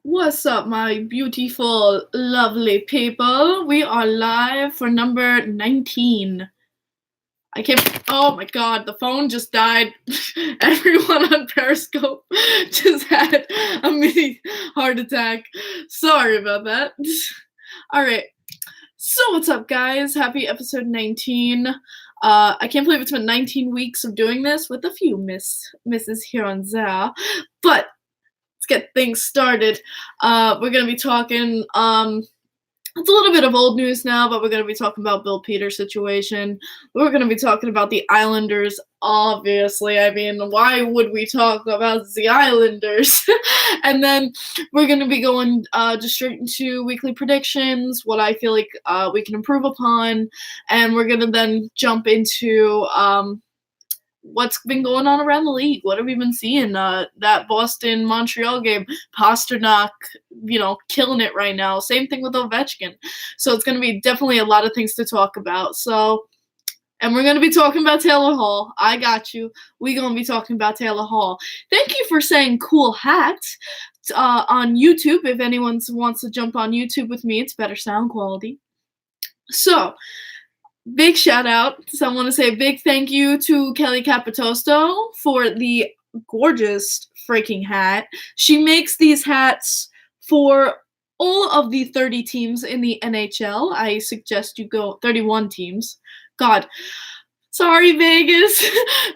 What's up, my beautiful, lovely people? We are live for number 19. I can't. Oh my god, the phone just died. Everyone on Periscope just had a mini heart attack. Sorry about that. Alright. So, what's up, guys? Happy episode 19. I can't believe it's been 19 weeks of doing this with a few misses here and there. But let's get things started. We're going to be talking, it's a little bit of old news now, but we're going to be talking about Bill Peters' situation. We're going to be talking about the Islanders, obviously. I mean, why would we talk about the Islanders? And then we're going to be going just straight into weekly predictions, what I feel like we can improve upon, and we're going to then jump into what's been going on around the league. What have we been seeing? That Boston-Montreal game, Pasternak, killing it right now. Same thing with Ovechkin. So it's going to be definitely a lot of things to talk about. And we're going to be talking about Taylor Hall. I got you. We're going to be talking about Taylor Hall. Thank you for saying cool hat on YouTube. If anyone wants to jump on YouTube with me, it's better sound quality. So, big shout out. So I want to say a big thank you to Kelly Capitosto for the gorgeous freaking hat. She makes these hats for all of the 30 teams in the NHL. I suggest you go 31 teams. God. Sorry, Vegas.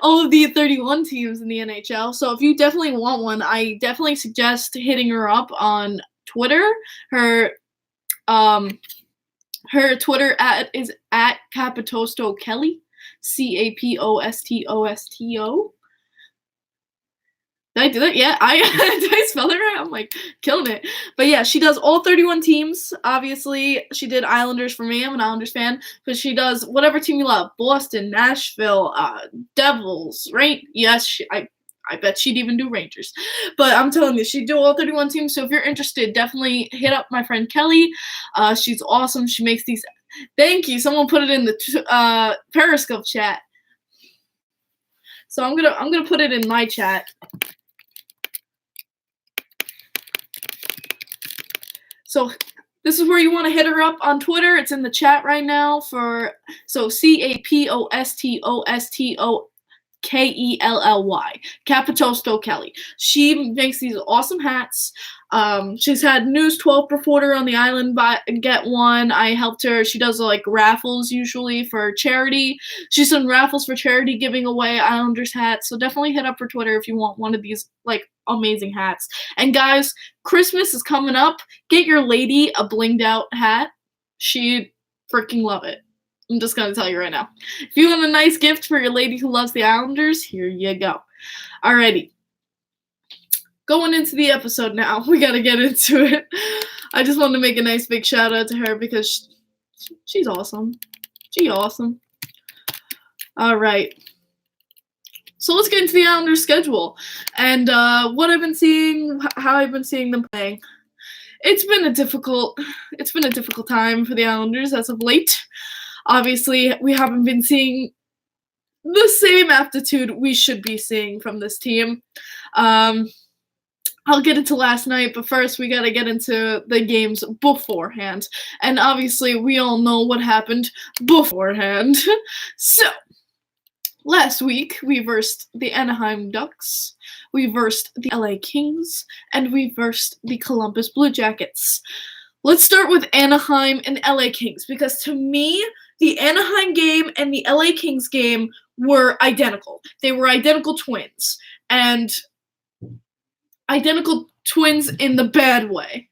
All of the 31 teams in the NHL. So if you definitely want one, I definitely suggest hitting her up on Twitter. Her Twitter is at Capitosto Kelly, Capostosto. Did I do that? Yeah, did I spell it right? I'm like killing it. But yeah, she does all 31 teams. Obviously, she did Islanders for me. I'm an Islanders fan, but she does whatever team you love: Boston, Nashville, Devils, right? Yes, I bet she'd even do Rangers. But I'm telling you, she'd do all 31 teams. So if you're interested, definitely hit up my friend Kelly. She's awesome. She makes these. Thank you. Someone put it in the Periscope chat. So I'm gonna put it in my chat. So this is where you want to hit her up on Twitter. It's in the chat right now so Capostosto Kelly, Capitosto Kelly. She makes these awesome hats. She's had News 12 reporter on the island get one. I helped her. She does like raffles usually for charity. She's done raffles for charity giving away Islanders hats. So definitely hit up her Twitter if you want one of these like amazing hats. And guys, Christmas is coming up. Get your lady a blinged out hat. She'd freaking love it. I'm just going to tell you right now. If you want a nice gift for your lady who loves the Islanders, here you go. Alrighty. Going into the episode now. We got to get into it. I just wanted to make a nice big shout out to her because she's awesome. She's awesome. Alright. So let's get into the Islanders schedule. And what I've been seeing, how I've been seeing them playing. It's been a difficult time for the Islanders as of late. Obviously, we haven't been seeing the same aptitude we should be seeing from this team. I'll get into last night, but first we got to get into the games beforehand. And obviously, we all know what happened beforehand. So, last week, we versed the Anaheim Ducks, we versed the LA Kings, and we versed the Columbus Blue Jackets. Let's start with Anaheim and LA Kings, because to me, the Anaheim game and the LA Kings game were identical. They were identical twins. And identical twins in the bad way.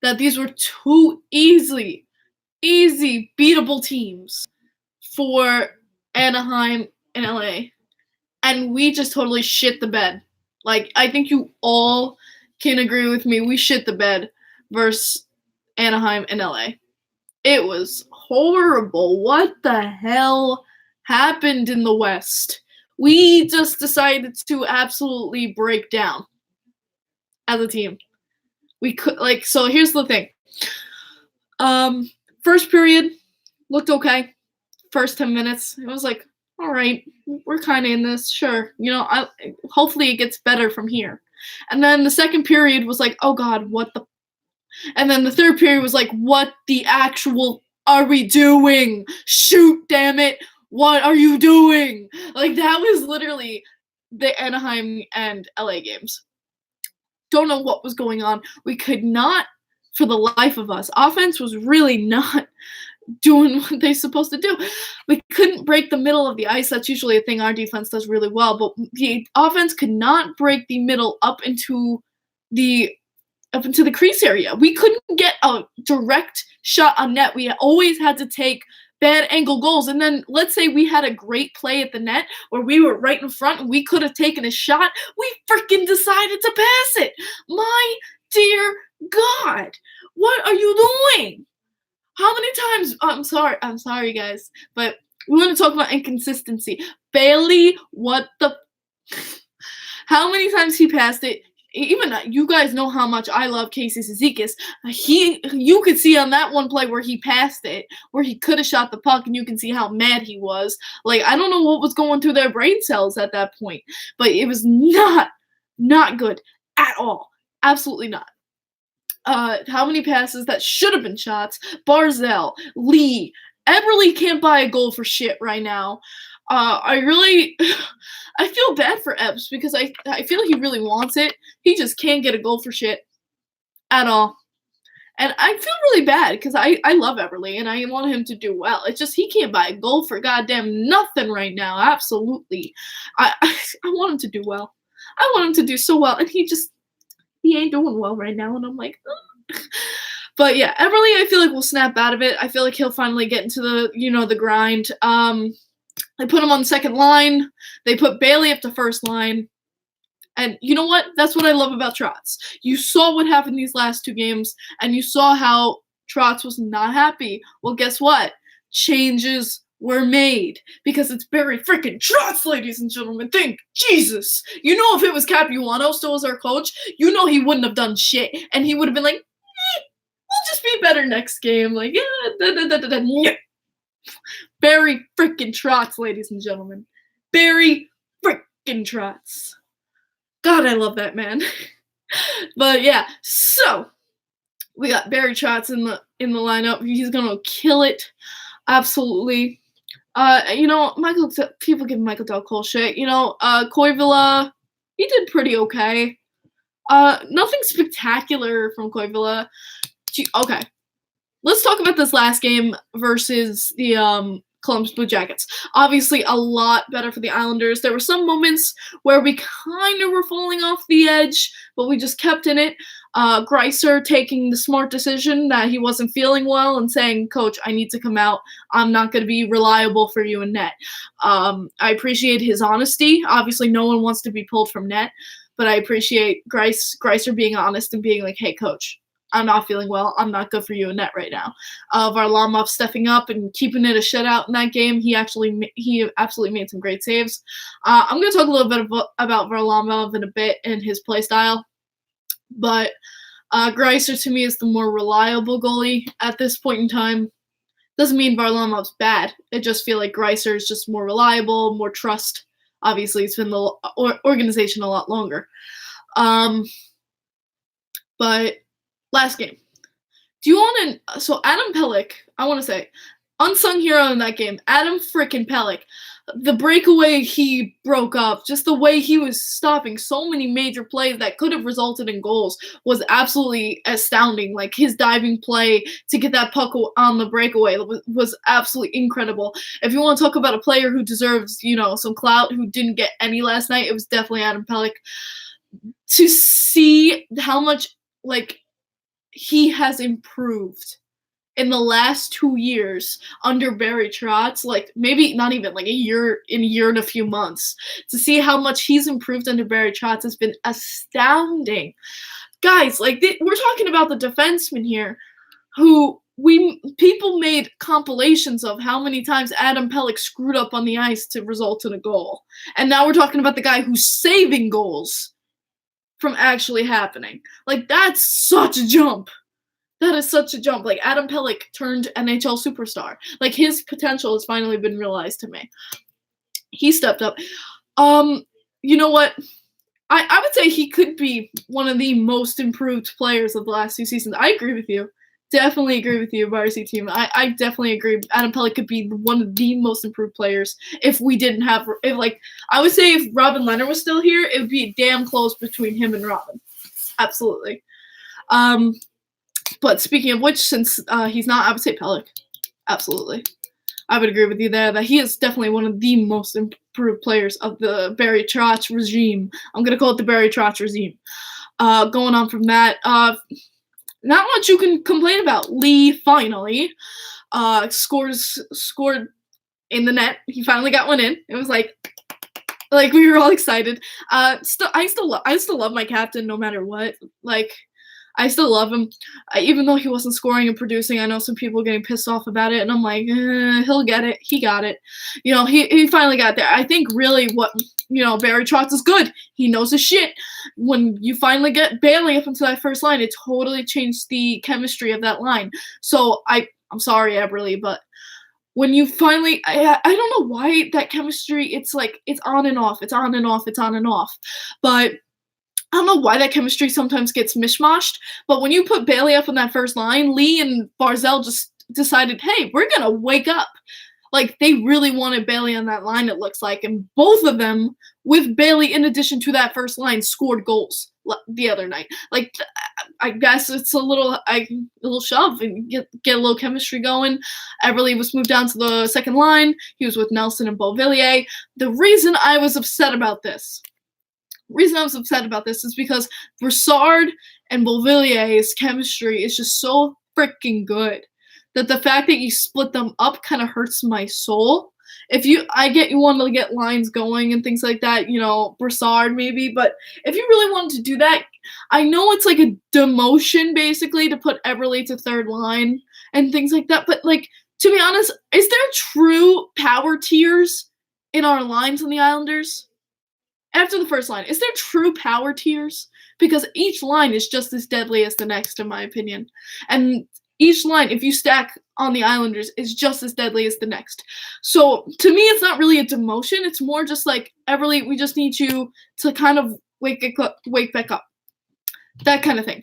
That these were two easy beatable teams for Anaheim and LA. And we just totally shit the bed. Like, I think you all can agree with me. We shit the bed versus Anaheim and LA. It was horrible. What the hell happened in the West? We just decided to absolutely break down as a team. We could, so here's the thing. First period looked okay. First 10 minutes, it was like, all right, we're kind of in this, sure. Hopefully it gets better from here. And then the second period was like, oh God, what the? And then the third period was like, what the actual are we doing? Shoot, damn it. What are you doing? Like, that was literally the Anaheim and LA games. Don't know what was going on. We could not, for the life of us, offense was really not doing what they're supposed to do. We couldn't break the middle of the ice. That's usually a thing our defense does really well, but the offense could not break the middle up into the crease area. We couldn't get a direct shot on net. We always had to take bad angle goals. And then let's say we had a great play at the net where we were right in front and we could have taken a shot. We freaking decided to pass it. My dear God, what are you doing? How many times? I'm sorry, guys, but we want to talk about inconsistency. Bailey, what the? How many times he passed it? Even you guys know how much I love Casey Cizikas. You could see on that one play where he passed it, where he could have shot the puck, and you can see how mad he was. Like, I don't know what was going through their brain cells at that point, but it was not good at all. Absolutely not. How many passes that should have been shots? Barzell, Lee, Eberle can't buy a goal for shit right now. I feel bad for Ebbs because I feel he really wants it. He just can't get a goal for shit at all. And I feel really bad because I love Eberle and I want him to do well. It's just he can't buy a goal for goddamn nothing right now. Absolutely. I want him to do well. I want him to do so well. And he ain't doing well right now. And I'm like, ugh. But yeah, Eberle, I feel like will snap out of it. I feel like he'll finally get into the grind. They put him on the second line. They put Bailey up to first line. And you know what? That's what I love about Trotz. You saw what happened these last two games, and you saw how Trotz was not happy. Well, guess what? Changes were made because it's Barry freaking Trotz, ladies and gentlemen. Think, Jesus. You know, if it was Capuano still as our coach, you know he wouldn't have done shit. And he would have been like, we'll just be better next game. Like, yeah, Barry freaking Trotz, ladies and gentlemen. Barry freaking Trotz. God, I love that man. But yeah, so we got Barry Trotz in the lineup. He's gonna kill it, absolutely. People give Michael Del Cole shit. Koivula, he did pretty okay. Nothing spectacular from Koivula. Okay, let's talk about this last game versus the Columbus Blue Jackets. Obviously, a lot better for the Islanders. There were some moments where we kind of were falling off the edge, but we just kept in it. Greiser taking the smart decision that he wasn't feeling well and saying, Coach, I need to come out. I'm not going to be reliable for you in net. I appreciate his honesty. Obviously, no one wants to be pulled from net, but I appreciate Greiser being honest and being like, hey, Coach, I'm not feeling well. I'm not good for you in net right now. Varlamov stepping up and keeping it a shutout in that game. He absolutely made some great saves. I'm going to talk a little bit about Varlamov in a bit and his play style. But Greiser, to me, is the more reliable goalie at this point in time. Doesn't mean Varlamov's bad. I just feel like Greiser is just more reliable, more trust. Obviously, it's been the organization a lot longer. But last game. Do you want to... So, Adam Pelech, I want to say, unsung hero in that game, Adam frickin' Pelech. The breakaway he broke up, just the way he was stopping so many major plays that could have resulted in goals was absolutely astounding. Like, his diving play to get that puck on the breakaway was absolutely incredible. If you want to talk about a player who deserves, some clout, who didn't get any last night, it was definitely Adam Pelech. To see how much, he has improved in the last 2 years under Barry Trotz, maybe not even a year and a few months, to see how much he's improved under Barry Trotz has been astounding. Guys, we're talking about the defenseman here who people made compilations of how many times Adam Pelech screwed up on the ice to result in a goal. And now we're talking about the guy who's saving goals from actually happening. That's such a jump. That is such a jump. Adam Pelech turned NHL superstar. His potential has finally been realized to me. He stepped up. You know what? I would say he could be one of the most improved players of the last 2 seasons. I agree with you. Definitely agree with you, varsity team. I definitely agree. Adam Pellick could be one of the most improved players if we didn't have I would say if Robin Leonard was still here, it would be damn close between him and Robin. Absolutely. But speaking of which, since he's not, I would say Pellick. Absolutely. I would agree with you there that he is definitely one of the most improved players of the Barry Trotz regime. I'm going to call it the Barry Trotz regime. Going on from that, not much you can complain about. Lee finally scored in the net. He finally got one in. It was like we were all excited. I still love my captain no matter what. I still love him, even though he wasn't scoring and producing. I know some people getting pissed off about it, and I'm like, he'll get it. He got it. He finally got there. I think really what, Barry Trotz is good. He knows his shit. When you finally get Bailey up into that first line, it totally changed the chemistry of that line. So I'm sorry, Eberle, but when you finally, I don't know why that chemistry, it's on and off. It's on and off. It's on and off. But I don't know why that chemistry sometimes gets mishmashed, but when you put Bailey up on that first line, Lee and Barzell just decided, hey, we're going to wake up. They really wanted Bailey on that line, it looks like, and both of them, with Bailey in addition to that first line, scored goals the other night. I guess it's a little shove and get a little chemistry going. Eberle was moved down to the second line. He was with Nelson and Beauvillier. The reason I was upset about this is because Brassard and Beauvillier's chemistry is just so freaking good that the fact that you split them up kind of hurts my soul. I get you want to get lines going and things like that, Brassard maybe, but if you really wanted to do that, I know it's like a demotion basically to put Eberle to third line and things like that, but to be honest, is there true power tiers in our lines on the Islanders? After the first line, is there true power tiers? Because each line is just as deadly as the next, in my opinion. And each line, if you stack on the Islanders, is just as deadly as the next. So, to me, it's not really a demotion. It's more just Eberle, we just need you to kind of wake back up. That kind of thing.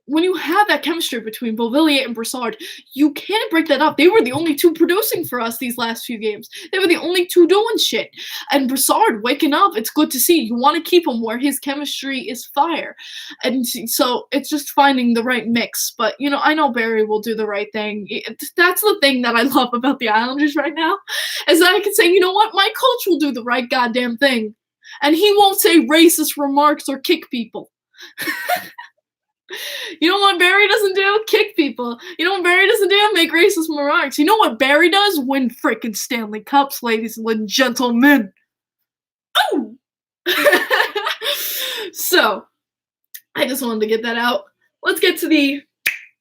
When you have that chemistry between Beauvillier and Brassard, you can't break that up. They were the only two producing for us these last few games. They were the only two doing shit. And Brassard waking up, it's good to see. You want to keep him where his chemistry is fire. And so it's just finding the right mix. But, I know Barry will do the right thing. That's the thing that I love about the Islanders right now, is that I can say, you know what? My coach will do the right goddamn thing. And he won't say racist remarks or kick people. You know what Barry doesn't do? Kick people. You know what Barry doesn't do? Make racist remarks. You know what Barry does? Win freaking Stanley Cups, ladies and gentlemen. Oh! So, I just wanted to get that out. Let's get to the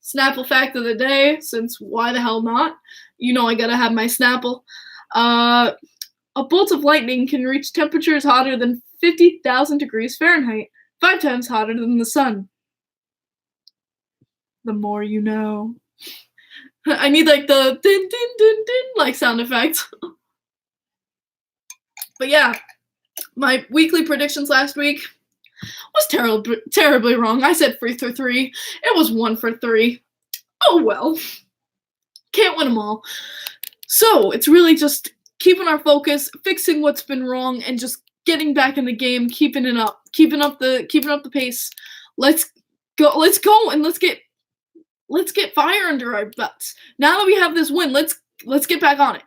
Snapple fact of the day, since why the hell not? I gotta have my Snapple. A bolt of lightning can reach temperatures hotter than 50,000 degrees Fahrenheit, 5 times hotter than the sun. The more you know. I need the din din din din sound effects. But yeah, my weekly predictions last week was terribly wrong. I said 3 for 3. It was 1 for 3. Oh well. Can't win them all. So it's really just keeping our focus, fixing what's been wrong, and just getting back in the game, keeping up the pace. Let's go, and let's get fire under our butts. Now that we have this win, let's get back on it.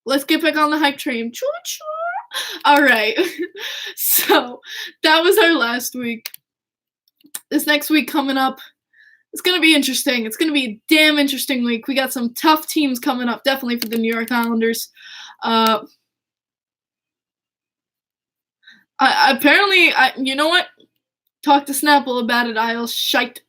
Let's get back on the hype train. All right. So that was our last week. This next week coming up, it's going to be interesting. It's going to be a damn interesting week. We got some tough teams coming up, definitely for the New York Islanders. You know what? Talk to Snapple about it, Isles. Shite.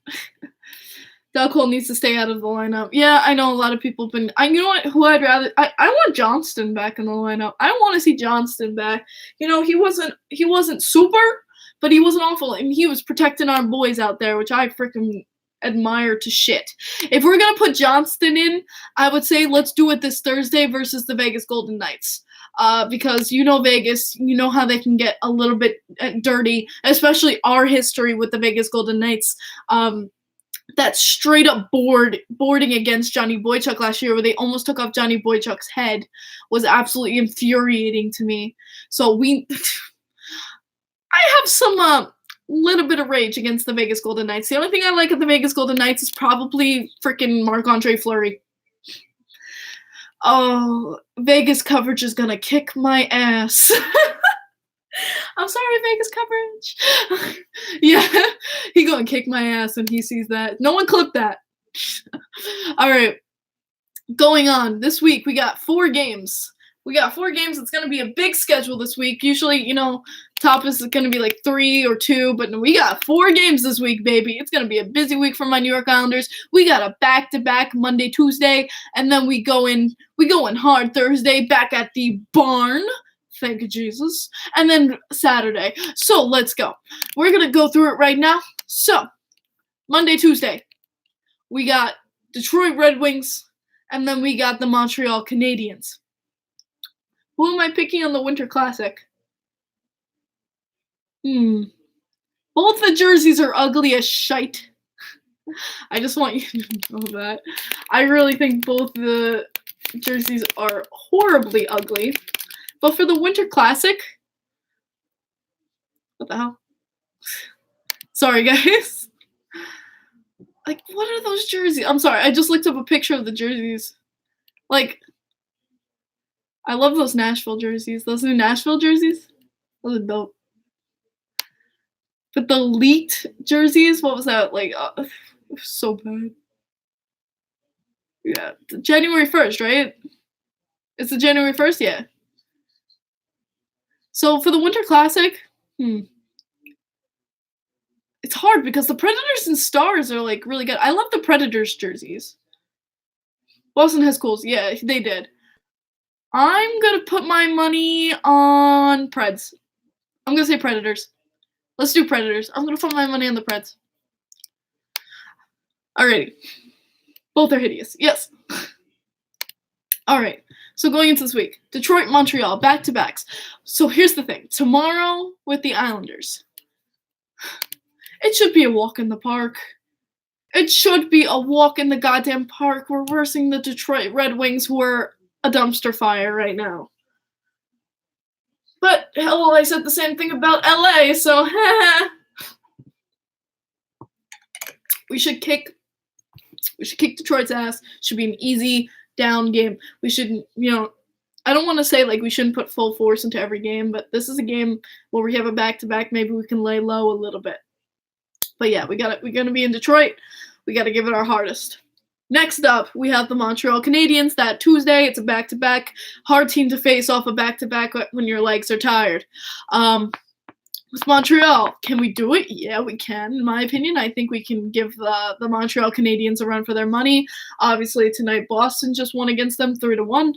Doug Cole needs to stay out of the lineup. Yeah, I know a lot of people have been. You know what? Who I'd rather. I want Johnston back in the lineup. I want to see Johnston back. He wasn't super, but he wasn't awful, and he was protecting our boys out there, which I freaking admire to shit. If we're gonna put Johnston in, I would say let's do it this Thursday versus the Vegas Golden Knights. because Vegas, how they can get a little bit dirty, especially our history with the Vegas Golden Knights. That straight up boarding against Johnny Boychuk last year, where they almost took off Johnny Boychuk's head, was absolutely infuriating to me. So I have some little bit of rage against the Vegas Golden Knights. The only thing I like of the Vegas Golden Knights is probably freaking Marc-Andre Fleury. Oh, Vegas coverage is gonna kick my ass. I'm sorry, Vegas coverage. Yeah, he gonna kick my ass when he sees that. No one clip that. All right, going on. This week we got 4 games. It's gonna be a big schedule this week. Usually, top is gonna be like 3 or 2, but no, we got 4 games this week, baby. It's gonna be a busy week for my New York Islanders. We got a back-to-back Monday, Tuesday, and then we go in hard Thursday, back at the barn. Thank you, Jesus. And then Saturday. So let's go. We're going to go through it right now. So, Monday, Tuesday, we got Detroit Red Wings, and then we got the Montreal Canadiens. Who am I picking on the Winter Classic? Both the jerseys are ugly as shite. I just want you to know that. I really think both the jerseys are horribly ugly. But for the Winter Classic, what the hell? Sorry, guys. Like, what are those jerseys? I'm sorry, I just looked up a picture of the jerseys. Like, I love those Nashville jerseys. Those new Nashville jerseys? Those are dope. But the leaked jerseys, what was that? Like, so bad. Yeah, January 1st, right? It's the January 1st? Yeah. So for the Winter Classic, it's hard because the Predators and Stars are like really good. I love the Predators jerseys. Boston has Coles. Yeah, they did. I'm going to put my money on Preds. I'm going to say Predators. Let's do Predators. I'm going to put my money on the Preds. Alrighty. Both are hideous. Yes. Alright. So going into this week, Detroit, Montreal, back-to-backs. So here's the thing. Tomorrow with the Islanders, it should be a walk in the park. It should be a walk in the goddamn park. We're versing the Detroit Red Wings, who are a dumpster fire right now. But, hell, I said the same thing about LA, so we should kick Detroit's ass. Should be an easy down game. We shouldn't, I don't want to say like we shouldn't put full force into every game, but this is a game where we have a back-to-back. Maybe we can lay low a little bit. But yeah, we're going to be in Detroit. We got to give it our hardest. Next up, we have the Montreal Canadiens. That Tuesday, it's a back-to-back. Hard team to face off a back-to-back when your legs are tired. With Montreal, can we do it? Yeah, we can. In my opinion, I think we can give the Montreal Canadiens a run for their money. Obviously, tonight Boston just won against them 3-1.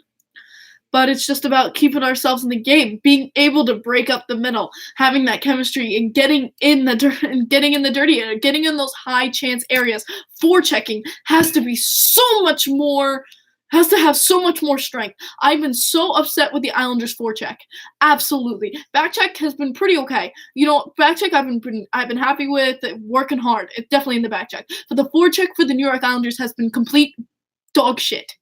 But it's just about keeping ourselves in the game, being able to break up the middle, having that chemistry, and getting in the dirty area, getting in those high chance areas. Forechecking has to be has to have so much more strength. I've been so upset with the Islanders' forecheck. Absolutely. Backcheck has been pretty okay. Backcheck I've been happy with, working hard. It's definitely in the backcheck. But the forecheck for the New York Islanders has been complete dog shit.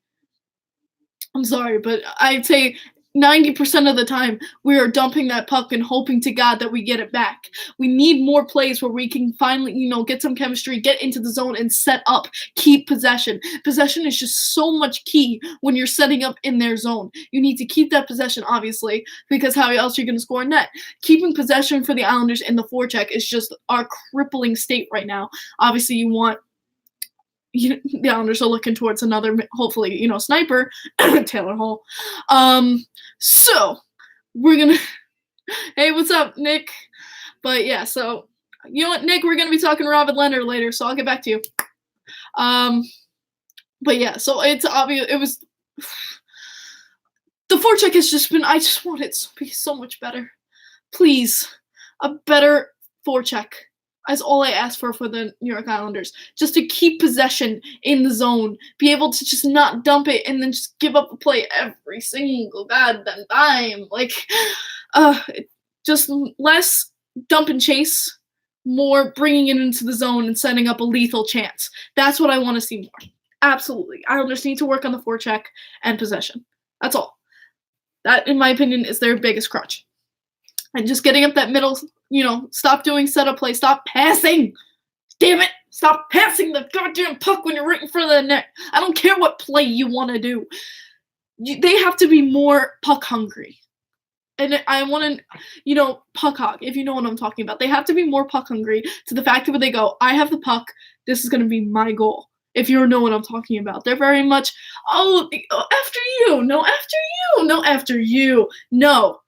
I'm sorry, but I'd say 90% of the time we are dumping that puck and hoping to God that we get it back. We need more plays where we can finally, get some chemistry, get into the zone and set up, keep possession. Possession is just so much key when you're setting up in their zone. You need to keep that possession, obviously, because how else are you going to score a net? Keeping possession for the Islanders in the forecheck is just our crippling state right now. Obviously, the Islanders are looking towards another, hopefully, sniper, Taylor Hall. So we're gonna. Hey, what's up, Nick? But yeah, so you know what, Nick, we're gonna be talking Robin Leonard later, so I'll get back to you. But yeah, so it's obvious. It was the forecheck has just been. I just want it to be so much better. Please, a better forecheck. That's all I ask for the New York Islanders. Just to keep possession in the zone. Be able to just not dump it and then just give up a play every single goddamn time. Like, just less dump and chase, more bringing it into the zone and setting up a lethal chance. That's what I want to see more. Absolutely. Islanders need to work on the forecheck and possession. That's all. That, in my opinion, is their biggest crutch. And just getting up that middle, stop doing setup play. Stop passing. Damn it. Stop passing the goddamn puck when you're right in front of the net. I don't care what play you want to do. They have to be more puck hungry. And I want to, puck hog, if you know what I'm talking about. They have to be more puck hungry to the fact that when they go, I have the puck, this is going to be my goal. If you know what I'm talking about. They're very much, after you. No, after you. No, after you. No.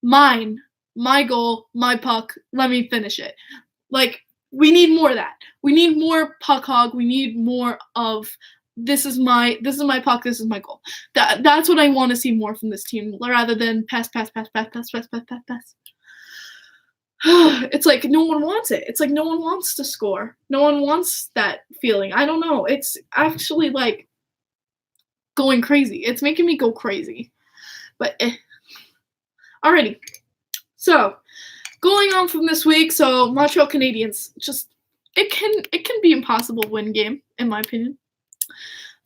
Mine. My goal. My puck. Let me finish it. Like, we need more of that. We need more puck hog. We need more of this is my puck, this is my goal. That's what I want to see more from this team rather than pass. It's like no one wants it. It's like no one wants to score. No one wants that feeling. I don't know. It's actually like going crazy. It's making me go crazy. But alrighty. So going on from this week, so Montreal Canadiens, just it can be impossible to win game, in my opinion.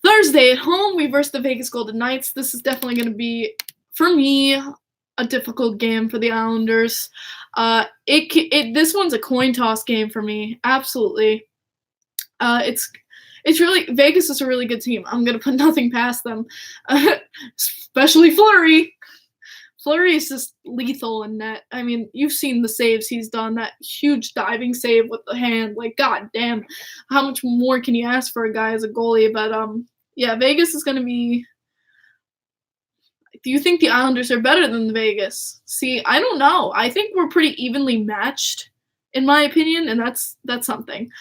Thursday at home, we versus the Vegas Golden Knights. This is definitely going to be, for me, a difficult game for the Islanders. This one's a coin toss game for me, absolutely. It's really, Vegas is a really good team. I'm going to put nothing past them, especially Fleury. Fleury is just lethal in net. I mean, you've seen the saves he's done, that huge diving save with the hand. Like, god damn, how much more can you ask for a guy as a goalie? But, yeah, Vegas is going to be... Do you think the Islanders are better than the Vegas? See, I don't know. I think we're pretty evenly matched, in my opinion, and that's something.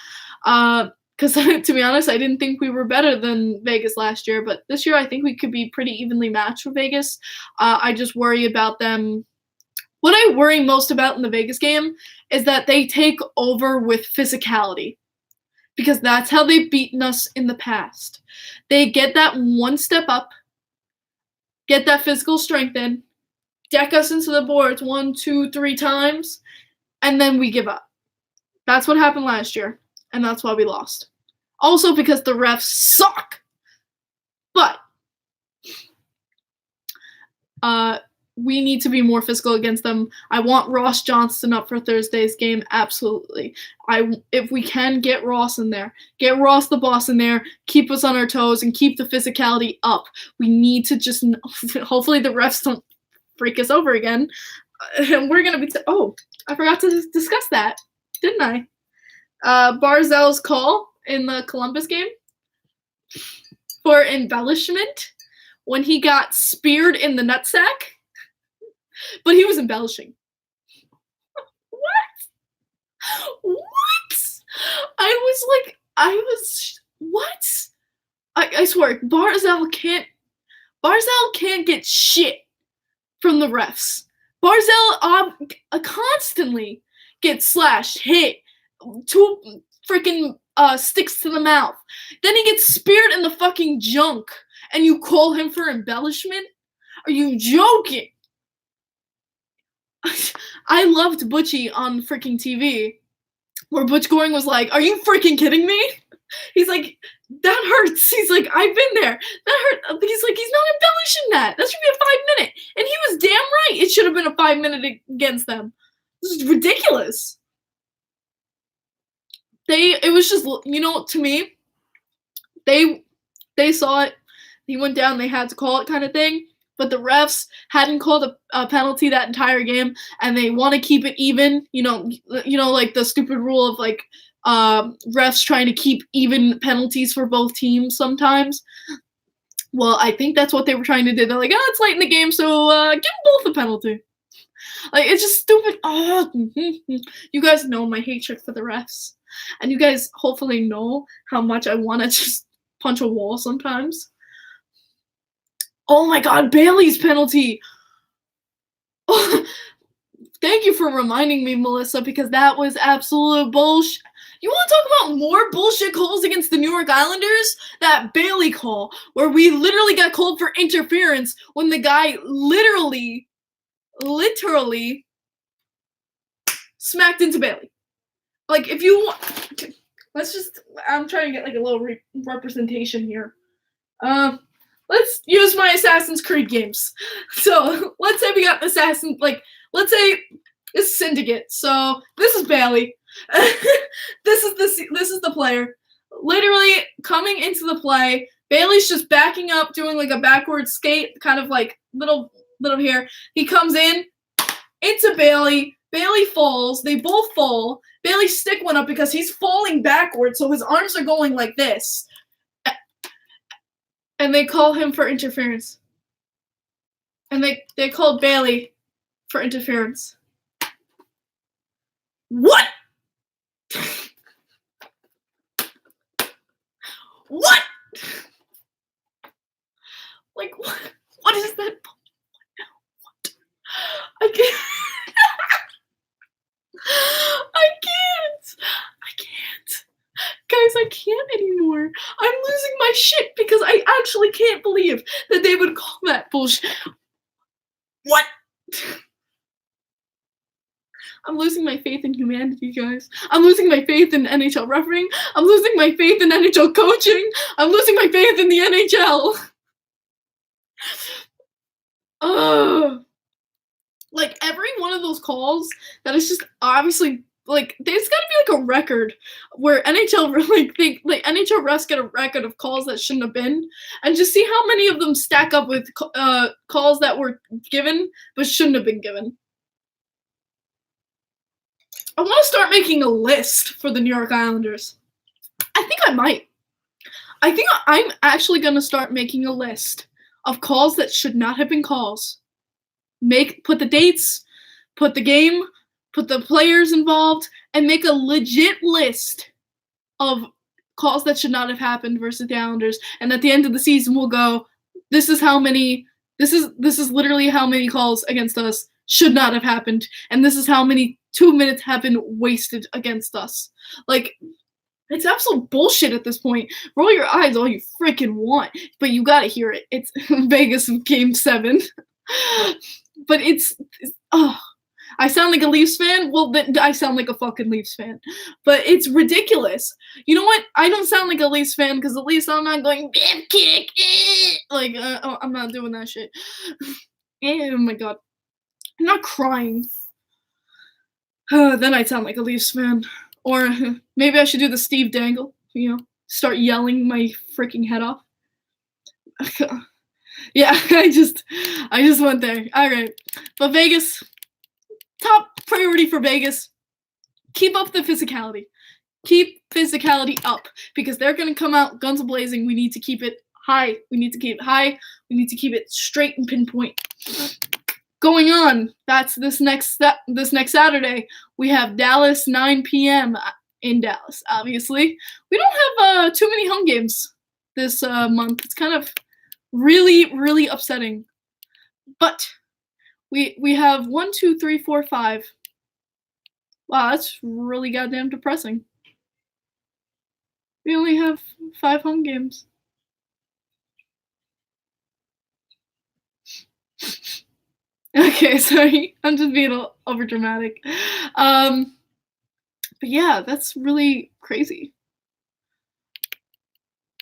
Because, to be honest, I didn't think we were better than Vegas last year, but this year I think we could be pretty evenly matched with Vegas. I just worry about them. What I worry most about in the Vegas game is that they take over with physicality, because that's how they've beaten us in the past. They get that one step up, get that physical strength in, deck us into the boards 1, 2, 3 times, and then we give up. That's what happened last year, and that's why we lost. Also because the refs suck. But we need to be more physical against them. I want Ross Johnston up for Thursday's game, absolutely. If we can, get Ross in there. Get Ross the boss in there, keep us on our toes, and keep the physicality up. We need to just, hopefully the refs don't freak us over again. And we're going to be, I forgot to discuss that, didn't I? Barzal's call in the Columbus game for embellishment when he got speared in the nutsack. But he was embellishing. What? What? I swear, Barzal can't get shit from the refs. Barzal constantly gets slashed, hit, 2 freaking sticks to the mouth. Then he gets speared in the fucking junk, and you call him for embellishment? Are you joking? I loved Butchie on freaking TV, where Butch Goring was like, are you freaking kidding me? He's like, that hurts. He's like, I've been there. That hurt. He's like, he's not embellishing that. That should be a 5-minute. And he was damn right. It should have been a 5-minute against them. This is ridiculous. It was just, to me, they saw it. He went down. They had to call it kind of thing. But the refs hadn't called a penalty that entire game, and they want to keep it even. Like the stupid rule of like refs trying to keep even penalties for both teams sometimes. Well, I think that's what they were trying to do. They're like, it's late in the game, so give them both a penalty. Like, it's just stupid. You guys know my hatred for the refs, and you guys hopefully know how much I want to just punch a wall sometimes. Oh my god, Bailey's penalty! Oh, Thank you for reminding me, Melissa, because that was absolute bullshit. You want to talk about more bullshit calls against the New York Islanders? That Bailey call, where we literally got called for interference when the guy literally smacked into Bailey. Like, if you want, I'm trying to get like a little representation here. Let's use my Assassin's Creed games. So let's say we got let's say it's Syndicate. So this is Bailey. This is the player. Literally coming into the play. Bailey's just backing up, doing like a backward skate, kind of like little here. He comes in into Bailey. Bailey falls. They both fall. Bailey's stick went up because he's falling backwards, so his arms are going like this. And they call him for interference. And they called Bailey for interference. What? What? Like, what is that? What? I can't. I can't. Guys, I can't anymore. I'm losing my shit because I actually can't believe that they would call that bullshit. What? I'm losing my faith in humanity, guys. I'm losing my faith in NHL refereeing. I'm losing my faith in NHL coaching. I'm losing my faith in the NHL. Like, every one of those calls that is just obviously, like, there's gotta be like a record where NHL NHL refs get a record of calls that shouldn't have been, and just see how many of them stack up with calls that were given but shouldn't have been given. I want to start making a list for the New York Islanders. I think I might. I think I'm actually gonna start making a list of calls that should not have been calls. Put the dates, put the game, put the players involved, and make a legit list of calls that should not have happened versus the Islanders. And at the end of the season, we'll go, this is literally how many calls against us should not have happened, and this is how many 2 minutes have been wasted against us. Like, it's absolute bullshit at this point. Roll your eyes all you freaking want, but you gotta hear it. It's Vegas Game 7. But I sound like a Leafs fan? Well, I sound like a fucking Leafs fan. But it's ridiculous. You know what? I don't sound like a Leafs fan because at least I'm not going, kick, like, I'm not doing that shit. Oh my god. I'm not crying. Then I sound like a Leafs fan. Or maybe I should do the Steve Dangle, start yelling my freaking head off. Yeah, I just went there. All right. But Vegas, top priority for Vegas, keep up the physicality. Keep physicality up because they're going to come out guns blazing. We need to keep it high. We need to keep it high. We need to keep it straight and pinpoint. Going on, that's this next Saturday. We have Dallas, 9 p.m. in Dallas, obviously. We don't have too many home games this month. It's kind of really, really upsetting. But we have 1, 2, 3, 4, 5. Wow, that's really goddamn depressing. We only have 5 home games. Okay, sorry. I'm just being over dramatic. But yeah, that's really crazy.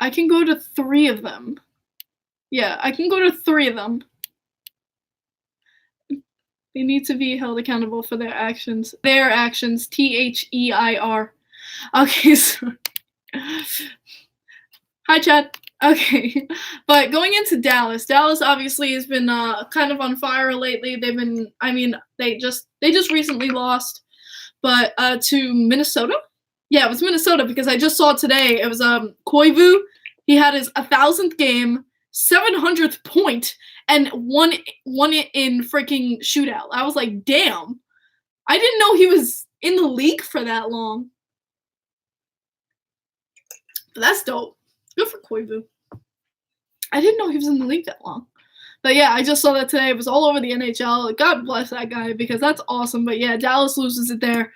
I can go to 3 of them. Yeah, I can go to 3 of them. They need to be held accountable for their actions. Their actions. THEIR. Okay, so. Hi, Chad. Okay, but going into Dallas obviously has been kind of on fire lately. They just recently lost, but to Minnesota. Yeah, it was Minnesota because I just saw today. It was Koivu. He had his 1,000th game, 700th point, and won it in freaking shootout. I was like, damn, I didn't know he was in the league for that long. But that's dope. Good for Koivu. I didn't know he was in the league that long. But yeah, I just saw that today. It was all over the NHL. God bless that guy because that's awesome. But yeah, Dallas loses it there.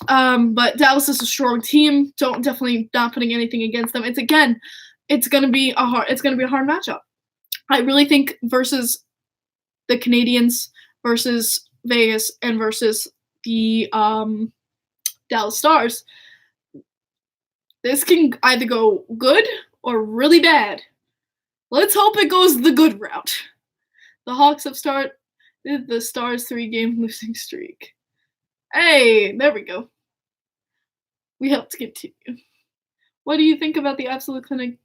But Dallas is a strong team. Definitely not putting anything against them. It's gonna be a hard matchup. I really think versus the Canadiens, versus Vegas, and versus the Dallas Stars, this can either go good or really bad. Let's hope it goes the good route. The Hawks have started the Stars' 3-game losing streak. Hey, there we go. We hope to continue. What do you think about the absolute clinic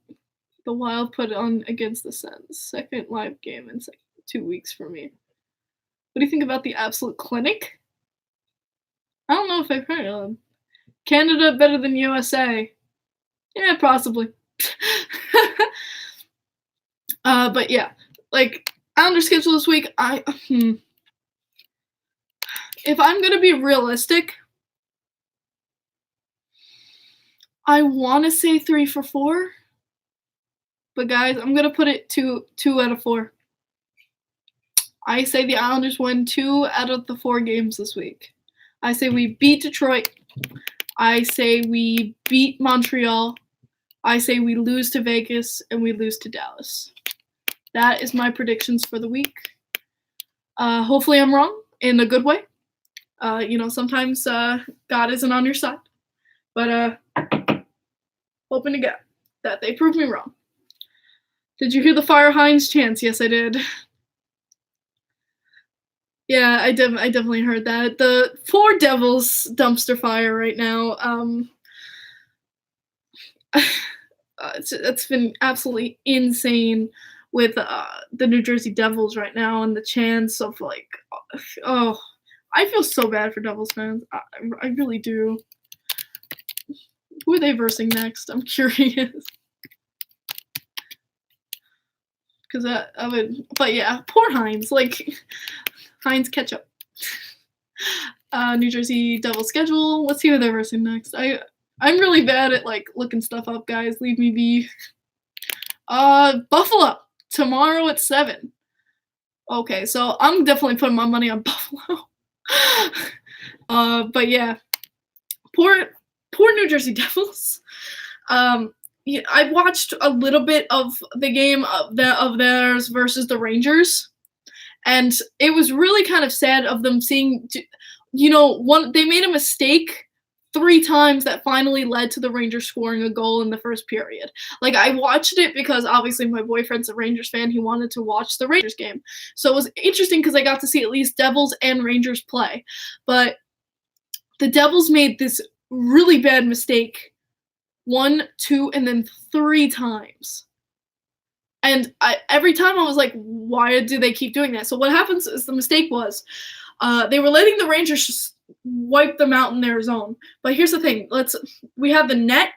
the Wild put on against the Sens? Second live game in 2 weeks for me. What do you think about the absolute clinic? I don't know if I've heard of them. Canada better than USA. Yeah, possibly. But yeah, like Islander schedule this week. If I'm gonna be realistic, I want to say 3 for 4. But guys, I'm gonna put it 2 out of 4. I say the Islanders win 2 out of the 4 games this week. I say we beat Detroit. I say we beat Montreal. I say we lose to Vegas and we lose to Dallas. That is my predictions for the week. Hopefully I'm wrong in a good way. Sometimes God isn't on your side. But hoping to God that they prove me wrong. Did you hear the Fire Hines chants? Yes, I did. Yeah, I definitely heard that. The poor Devils dumpster fire right now. It's been absolutely insane with the New Jersey Devils right now and the chants of like, oh, I feel so bad for Devils fans. I really do. Who are they versing next? I'm curious. Because I would, but yeah, poor Hines. Like, Hines ketchup. New Jersey Devils schedule. Let's see who they're versing next. I'm really bad at like looking stuff up, guys. Leave me be. Buffalo tomorrow at 7. Okay, so I'm definitely putting my money on Buffalo. But yeah, poor New Jersey Devils. Yeah, I watched a little bit of the game of theirs versus the Rangers, and it was really kind of sad of them seeing, they made a mistake 3 times that finally led to the Rangers scoring a goal in the first period. Like, I watched it because obviously my boyfriend's a Rangers fan. He wanted to watch the Rangers game. So it was interesting because I got to see at least Devils and Rangers play. But the Devils made this really bad mistake 1, 2, and then 3 times. And every time I was like, why do they keep doing that? So what happens is the mistake was they were letting the Rangers just wipe them out in their zone. But here's the thing. We have the net.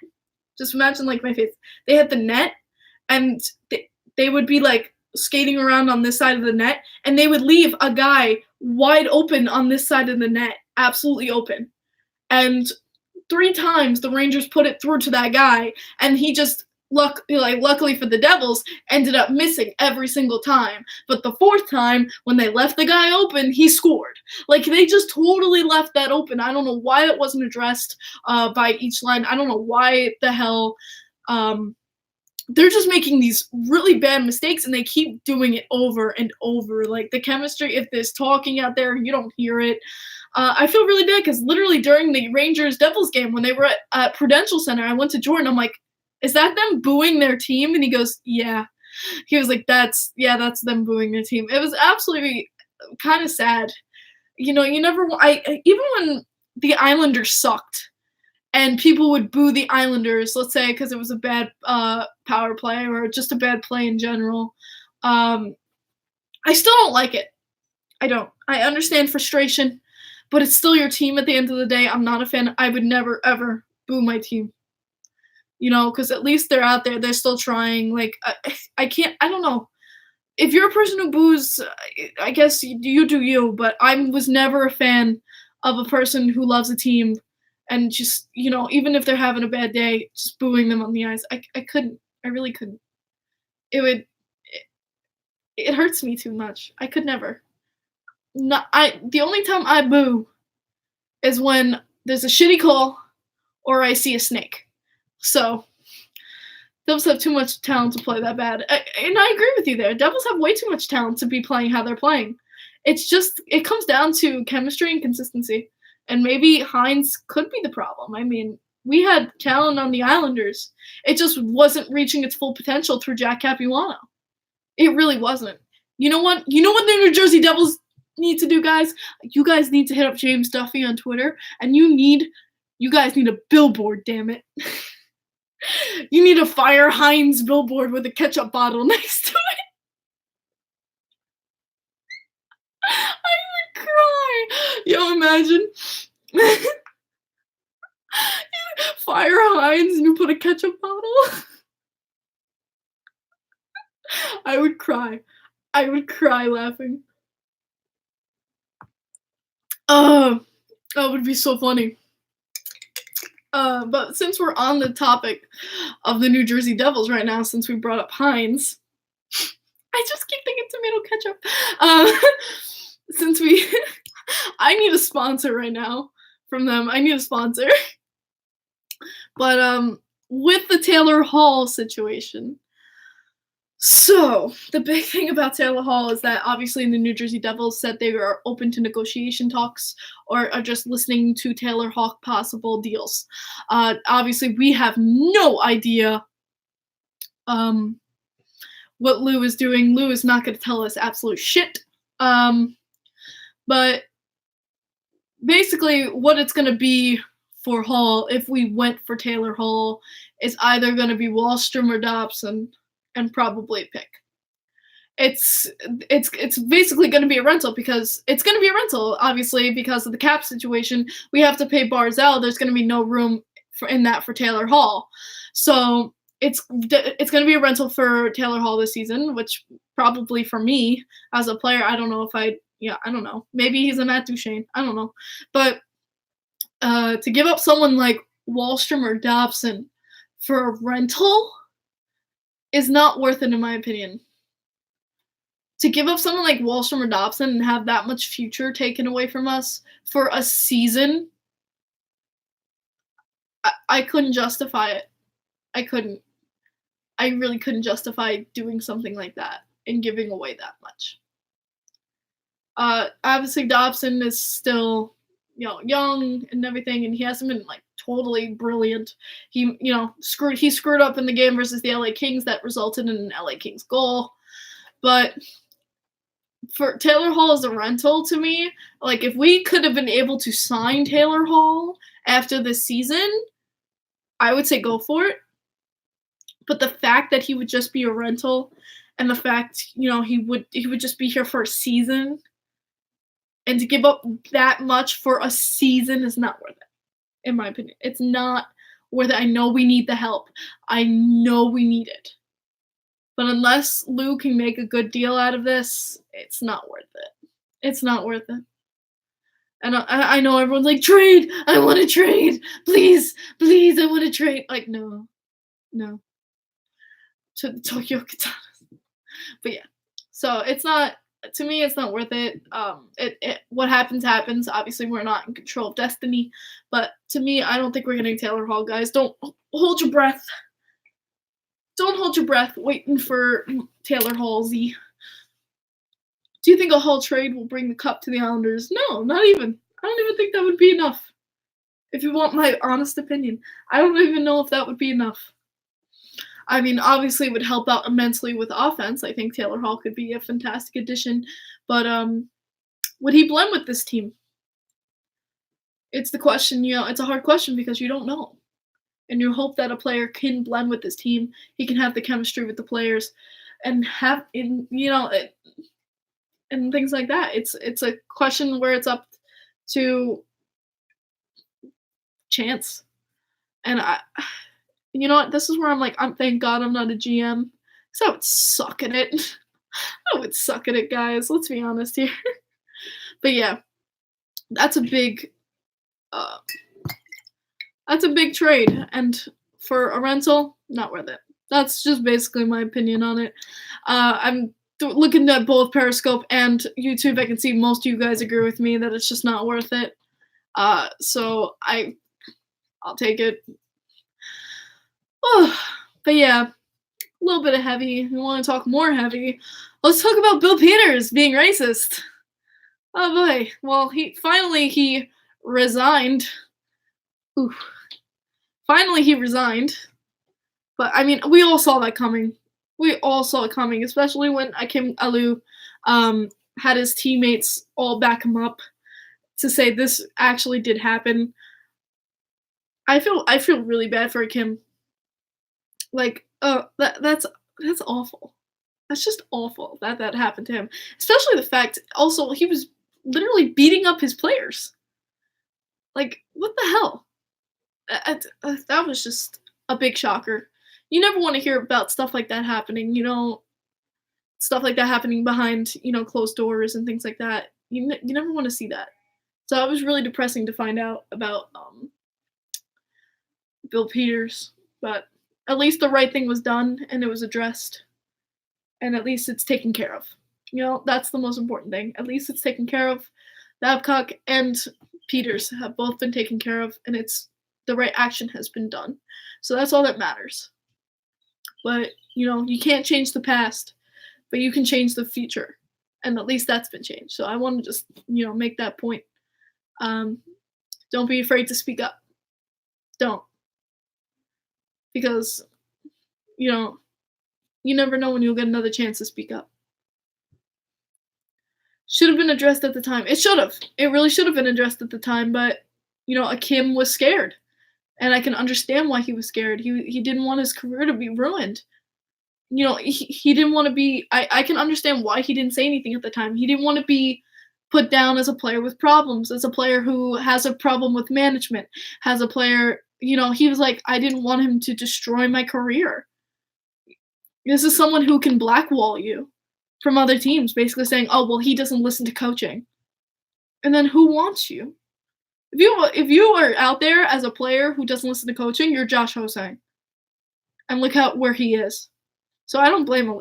Just imagine like my face. They had the net, and they would be like skating around on this side of the net, and they would leave a guy wide open on this side of the net, absolutely open. And 3 times the Rangers put it through to that guy, and he just luckily for the Devils, ended up missing every single time. But the 4th time, when they left the guy open, he scored. Like, they just totally left that open. I don't know why it wasn't addressed by each line. I don't know why the hell they're just making these really bad mistakes, and they keep doing it over and over. Like, the chemistry, if there's talking out there, you don't hear it. I feel really bad because literally during the Rangers-Devils game, when they were at Prudential Center, I went to Jordan. I'm like, is that them booing their team? And he goes, yeah. He was like, that's them booing their team. It was absolutely kind of sad. You never, even when the Islanders sucked and people would boo the Islanders, let's say, because it was a bad power play or just a bad play in general, I still don't like it. I don't. I understand frustration, but it's still your team at the end of the day. I'm not a fan. I would never, ever boo my team. Because at least they're out there. They're still trying. Like, I don't know. If you're a person who boos, I guess you do you, but I was never a fan of a person who loves a team and just, even if they're having a bad day, just booing them on the ice. I couldn't. I really couldn't. It it hurts me too much. I could never. The only time I boo is when there's a shitty call or I see a snake. So Devils have too much talent to play that bad. And I agree with you there. Devils have way too much talent to be playing how they're playing. It comes down to chemistry and consistency. And maybe Hines could be the problem. I mean, we had talent on the Islanders. It just wasn't reaching its full potential through Jack Capuano. It really wasn't. You know what? You know what the New Jersey Devils need to do, guys? You guys need to hit up James Duffy on Twitter, and you guys need a billboard, damn it. You need a Fire Hines billboard with a ketchup bottle next to it. I would cry. Yo, imagine. Fire Hines and you put a ketchup bottle. I would cry. I would cry laughing. That would be so funny. But since we're on the topic of the New Jersey Devils right now, since we brought up Heinz, I just keep thinking tomato ketchup. Since I need a sponsor right now from them. I need a sponsor. But with the Taylor Hall situation. So, the big thing about Taylor Hall is that obviously the New Jersey Devils said they were open to negotiation talks or are just listening to Taylor Hall possible deals. Obviously, we have no idea what Lou is doing. Lou is not going to tell us absolute shit. But basically, what it's going to be for Hall, if we went for Taylor Hall, is either going to be Wahlstrom or Dobson. And probably a pick. It's basically going to be a rental because it's going to be a rental, obviously, because of the cap situation. We have to pay Barzell. There's going to be no room for Taylor Hall. So it's going to be a rental for Taylor Hall this season, which probably for me as a player, I don't know if I don't know. Maybe he's a Matt Duchene. I don't know. But to give up someone like Wahlstrom or Dobson for a rental is not worth it, in my opinion. To give up someone like Wahlstrom or Dobson and have that much future taken away from us for a season, I couldn't justify it. I couldn't. I really couldn't justify doing something like that and giving away that much. Obviously, Dobson is still, young and everything, and he hasn't been totally brilliant. He screwed up in the game versus the LA Kings that resulted in an LA Kings goal. But for Taylor Hall as a rental, to me, if we could have been able to sign Taylor Hall after this season, I would say go for it. But the fact that he would just be a rental, and the fact, he would just be here for a season, and to give up that much for a season is not worth it. In my opinion, it's not worth it. I know we need the help. I know we need it. But unless Lou can make a good deal out of this, it's not worth it. It's not worth it. And I know everyone's like, trade! I want to trade! Please, I want to trade. No. To the Tokyo Katanas. But yeah. So it's not, to me, it's not worth it. What happens. Obviously, we're not in control of destiny. But to me, I don't think we're getting Taylor Hall, guys. Don't hold your breath. Don't hold your breath waiting for Taylor Halsey. Do you think a Hall trade will bring the cup to the Islanders? No, not even. I don't even think that would be enough. If you want my honest opinion, I don't even know if that would be enough. I mean, obviously it would help out immensely with offense. I think Taylor Hall could be a fantastic addition. But would he blend with this team? It's the question, it's a hard question because you don't know. And you hope that a player can blend with this team. He can have the chemistry with the players and have, and things like that. It's a question where it's up to chance. And you know what? This is where I'm like, thank God I'm not a GM. Because I would suck at it. I would suck at it, guys. Let's be honest here. But yeah, that's a big trade. And for a rental, not worth it. That's just basically my opinion on it. I'm looking at both Periscope and YouTube, I can see most of you guys agree with me that it's just not worth it. So I'll take it. Oh, but yeah, a little bit of heavy. You want to talk more heavy? Let's talk about Bill Peters being racist. Oh boy. Well, he resigned. Ooh. Finally he resigned. But I mean, we all saw that coming. We all saw it coming, especially when Akim Alu had his teammates all back him up to say this actually did happen. I feel really bad for Akim. Like, that's awful. That's just awful that happened to him. Especially the fact, also, he was literally beating up his players. Like, what the hell? That was just a big shocker. You never want to hear about stuff like that happening, stuff like that happening behind, closed doors and things like that. You never want to see that. So it was really depressing to find out about Bill Peters. But at least the right thing was done and it was addressed. And at least it's taken care of. That's the most important thing. At least it's taken care of. Babcock and Peters have both been taken care of, and the right action has been done. So that's all that matters. But, you can't change the past, but you can change the future. And at least that's been changed. So I want to just, make that point. Don't be afraid to speak up. Don't. Because, you never know when you'll get another chance to speak up. Should have been addressed at the time. It should have. It really should have been addressed at the time, but, Akim was scared. And I can understand why he was scared. He didn't want his career to be ruined. He didn't want to be... I can understand why he didn't say anything at the time. He didn't want to be put down as a player with problems, as a player who has a problem with management, has a player... he was like, I didn't want him to destroy my career. This is someone who can blackball you from other teams, basically saying, oh, well, he doesn't listen to coaching. And then who wants you? If you are out there as a player who doesn't listen to coaching, you're Josh Hosang. And look where he is. So I don't blame him.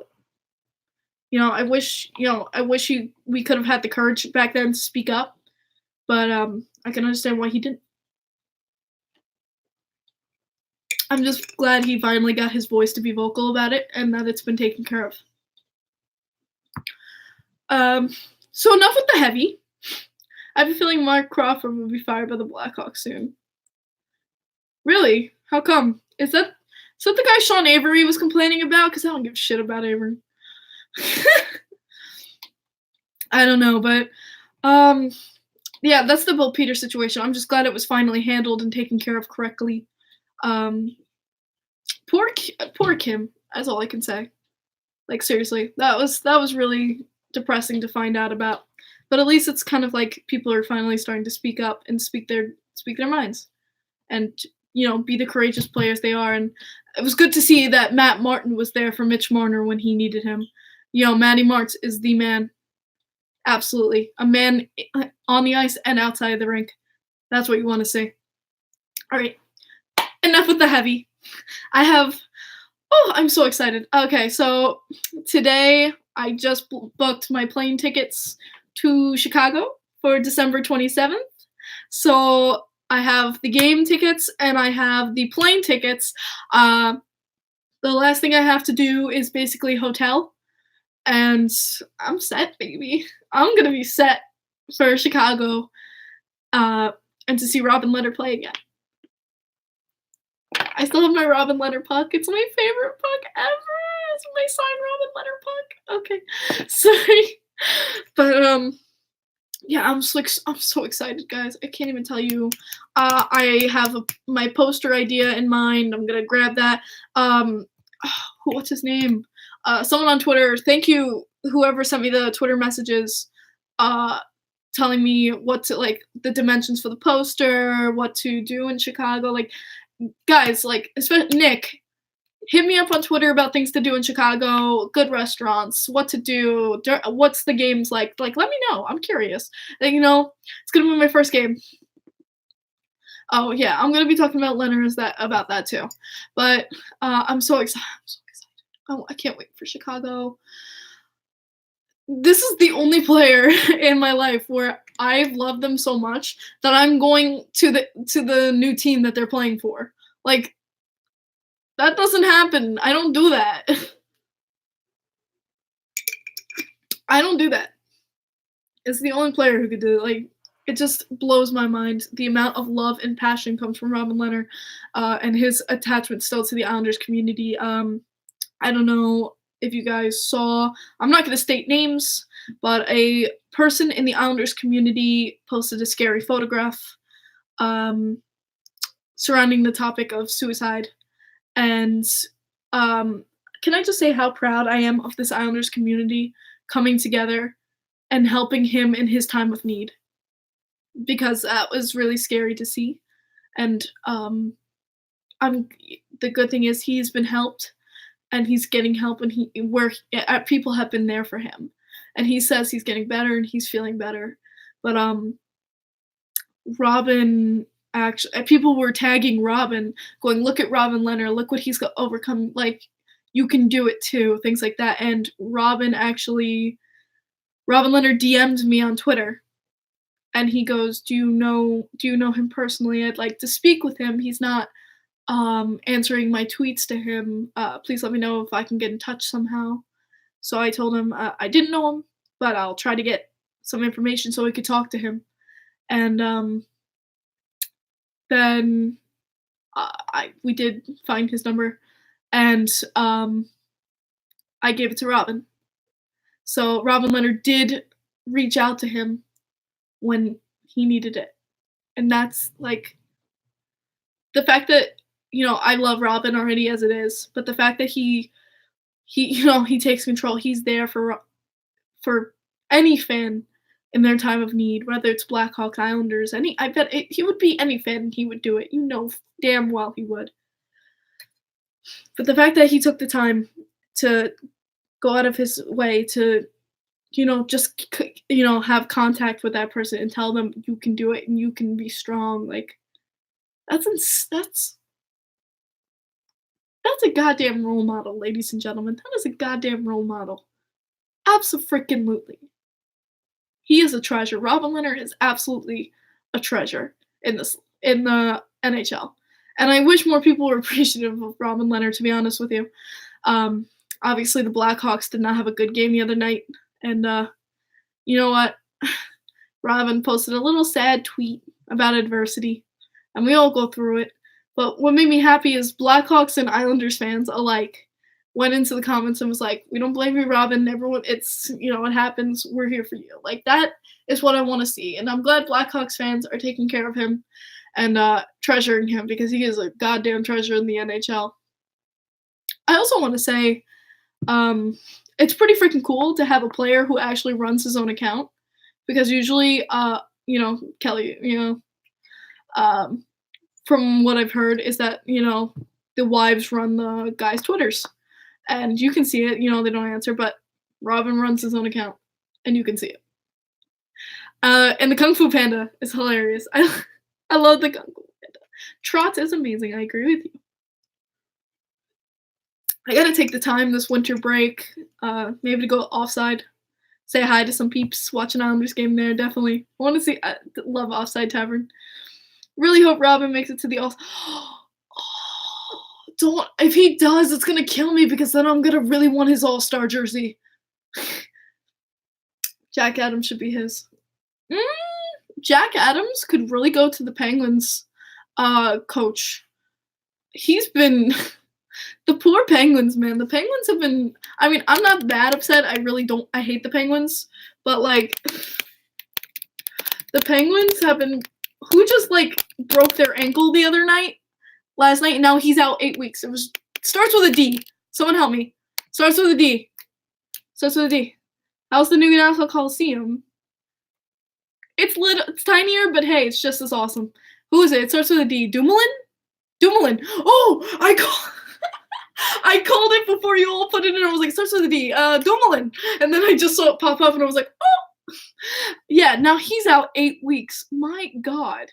I wish we could have had the courage back then to speak up. But I can understand why he didn't. I'm just glad he finally got his voice to be vocal about it and that it's been taken care of. So enough with the heavy. I have a feeling Mark Crawford will be fired by the Blackhawks soon. Really? How come? Is that the guy Sean Avery was complaining about? Because I don't give a shit about Avery. I don't know, but yeah, that's the Bill Peters situation. I'm just glad it was finally handled and taken care of correctly. Poor Kim. That's all I can say. Like, seriously, that was really depressing to find out about. But at least it's kind of like people are finally starting to speak up and speak their minds, and be the courageous players they are. And it was good to see that Matt Martin was there for Mitch Marner when he needed him. Matty Martz is the man. Absolutely, a man on the ice and outside of the rink. That's what you want to see. All right, enough with the heavy. I'm so excited. Okay, so today I just booked my plane tickets to Chicago for December 27th. So I have the game tickets and I have the plane tickets. The last thing I have to do is basically hotel. And I'm set, baby. I'm going to be set for Chicago and to see Robin Lehner play again. I still have my Robin Lehner puck. It's my favorite puck ever. It's my signed Robin Lehner puck. Okay, sorry, but yeah, I'm so excited, guys. I can't even tell you. I have my poster idea in mind. I'm gonna grab that. What's his name? Someone on Twitter. Thank you, whoever sent me the Twitter messages. Telling me what to, like, the dimensions for the poster, what to do in Chicago, like. Guys, like, especially Nick, hit me up on Twitter about things to do in Chicago, good restaurants, what to do, what's the games like. Like, let me know. I'm curious. Like, it's gonna be my first game. Oh yeah, I'm gonna be talking about Leonard about that too. But I'm so excited. Oh, I can't wait for Chicago. this is the only player in my life where I've loved them so much that I'm going to the new team that they're playing for. Like, that doesn't happen. I don't do that. I don't do that. It's the only player who could do it. Like, it just blows my mind. The amount of love and passion comes from Robin Leonard, and his attachment still to the Islanders community. I don't know if you guys saw, I'm not going to state names, but a person in the Islanders community posted a scary photograph surrounding the topic of suicide. And can I just say how proud I am of this Islanders community coming together and helping him in his time of need? Because that was really scary to see. And the good thing is he's been helped, and he's getting help, and people have been there for him, and he says he's getting better and he's feeling better. But Robin, actually, people were tagging Robin, going, "Look at Robin Leonard, look what he's got overcome. Like, you can do it too," things like that. And Robin Leonard DM'd me on Twitter, and he goes, "Do you know him personally? I'd like to speak with him. He's not answering my tweets to him. Please let me know if I can get in touch somehow." So I told him I didn't know him, but I'll try to get some information so we could talk to him. And then we did find his number, and I gave it to Robin. So Robin Leonard did reach out to him when he needed it. And that's, like, the fact that, I love Robin already as it is, but the fact that he takes control, he's there for any fan in their time of need, whether it's Blackhawks, Islanders, I bet he would be any fan and he would do it. Damn well he would. But the fact that he took the time to go out of his way to, just, have contact with that person and tell them you can do it and you can be strong, like, that's a goddamn role model, ladies and gentlemen. That is a goddamn role model. Abso-freaking-lutely. He is a treasure. Robin Leonard is absolutely a treasure in the NHL. And I wish more people were appreciative of Robin Leonard, to be honest with you. Obviously, the Blackhawks did not have a good game the other night. And you know what? Robin posted a little sad tweet about adversity. And we all go through it. But what made me happy is Blackhawks and Islanders fans alike went into the comments and was like, "We don't blame you, Robin. Everyone, it's, it happens. We're here for you." Like, that is what I want to see. And I'm glad Blackhawks fans are taking care of him and treasuring him, because he is a goddamn treasure in the NHL. I also want to say it's pretty freaking cool to have a player who actually runs his own account, because usually, Kelly, from what I've heard is that, the wives run the guys' Twitters. And you can see it, they don't answer, but Robin runs his own account, and you can see it. And the Kung Fu Panda is hilarious. I love the Kung Fu Panda. Trot is amazing, I agree with you. I gotta take the time this winter break, maybe to go offside, say hi to some peeps, watch an Islanders game there, definitely. I want to see, I love Offside Tavern. Really hope Robin makes it to the All. If he does, it's gonna kill me, because then I'm gonna really want his All-Star jersey. Jack Adams should be his. Jack Adams could really go to the Penguins coach. He's been the poor Penguins, man. The Penguins have been, I'm not that upset. I hate the Penguins, but like, the Penguins have been, who just like broke their ankle last night, and now he's out 8 weeks. Starts with a D. Someone help me. Starts with a D. How's the new Nassau Coliseum? It's tinier, but hey, it's just as awesome. Who is it? It starts with a D. Dumoulin. Oh, I called it before you all put it in. I was like, starts with a D. Dumoulin. And then I just saw it pop up, and I was like, oh. Yeah, now he's out 8 weeks. My God.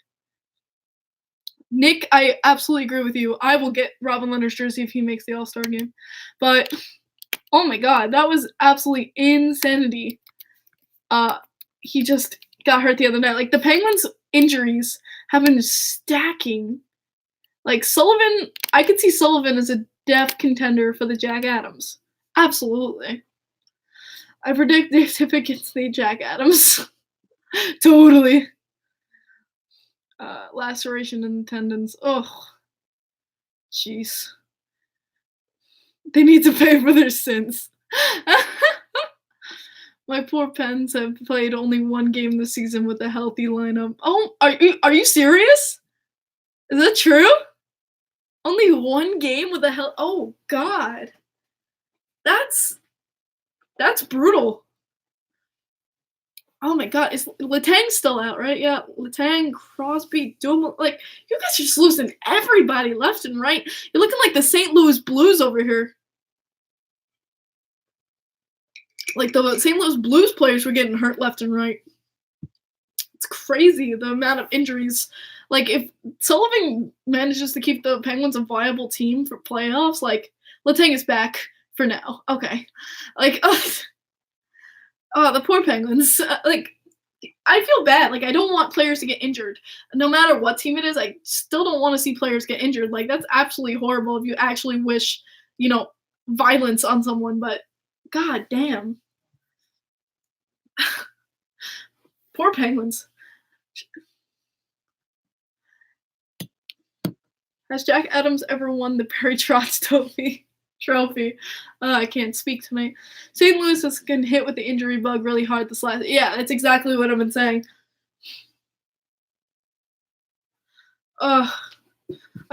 Nick, I absolutely agree with you. I will get Robin Leonard's jersey if he makes the All-Star game. But, oh my God, that was absolutely insanity. he just got hurt the other night. Like, the Penguins' injuries have been stacking. Like, Sullivan, I could see Sullivan as a def contender for the Jack Adams. Absolutely. I predict Dave Tippett gets the Jack Adams. Totally. Laceration in tendons. Oh, jeez. They need to pay for their sins. My poor Pens have played only one game this season with a healthy lineup. Oh, are you serious? Is that true? Only one game with a oh God. That's brutal. Oh my God, is Letang still out, right? Yeah, Letang, Crosby, Dumoulin. Like, you guys are just losing everybody left and right. You're looking like the St. Louis Blues over here. Like, the St. Louis Blues players were getting hurt left and right. It's crazy, the amount of injuries. Like, if Sullivan manages to keep the Penguins a viable team for playoffs, like, Letang is back for now. Okay. Like, oh, the poor Penguins. Like, I feel bad. Like, I don't want players to get injured. No matter what team it is, I still don't want to see players get injured. Like, that's absolutely horrible if you actually wish, violence on someone. But, god damn. Poor Penguins. Has Jack Adams ever won the Barry Trotz trophy? I can't speak tonight. St. Louis has been hit with the injury bug really hard this last. Yeah, that's exactly what I've been saying. I